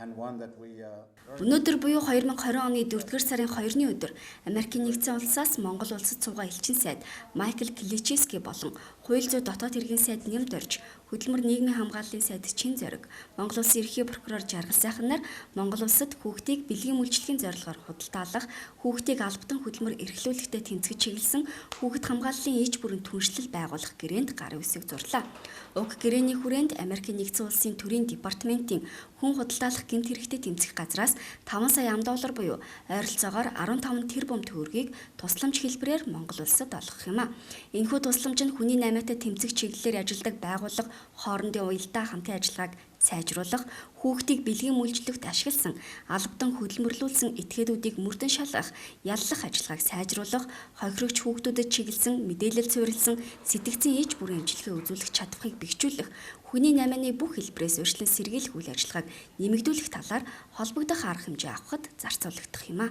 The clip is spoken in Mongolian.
and one that we Өнөөдөр буюу 2020 оны 4-р сарын 2-ны өдөр Америкийн нэгдсэн улсаас Монгол улсад суугаа элчин сайд Майкл Кличевский болон хууль зүйн дотоод хэргийн сайд нэмд орж хөдөлмөр нийгмийн хамгааллын сайд Чин зориг Монгол улсын ерхий прокурор Жаргал сайхан нар Монгол улсад хүүхдийг бэлгийн үйлчлэгийн зорилгоор худалдаалах, хүүхдийг албатан хөдөлмөр эрхлүүлэхтэй тэмцэж чиглэсэн хүүхэд хамгааллын ээж бүрэн түншлэл байгуулах гэрээнд гарын үсэг зурлаа. Уг гэрээний хүрээнд Америкийн нэгдсэн улсын төрийн департаментийн хүн худалдаалах гэмт хэрэгтэд тэмцэх газраас 5 сая $5 буюу ойролцоогоор 15 тэрбум төгрөгийг тусламж хэлбэрээр Монгол улсад олгох юм а. Энэхүү тусламж нь хүний наймаатай тэмцэх чиглэлээр ажилладаг байгууллага хоорондын уялдаа хамтын ажиллагааг сайжруулах, хүүхдийг бэлгийн үйлчлэгт ашигласан, албатан хөдөлмөрлүүлсэн этгээдүүдийг мөрдөн шалгах, яллах ажиллагааг сайжруулах, хохирогч хүүхдүүдэд чиглэсэн мэдээлэл суурилсан сэтгцэн ээж бүрийн эмчилгээ үзүүлэх чадварыг бэхжүүлэх, хүний наймааны бүх хэлбэрээс урьдчилан сэргийлэх үйл ажиллагааг нэмэгдүүлэх талаар холбогдох арга хэмжээ авахд зарцуулагдах юм а.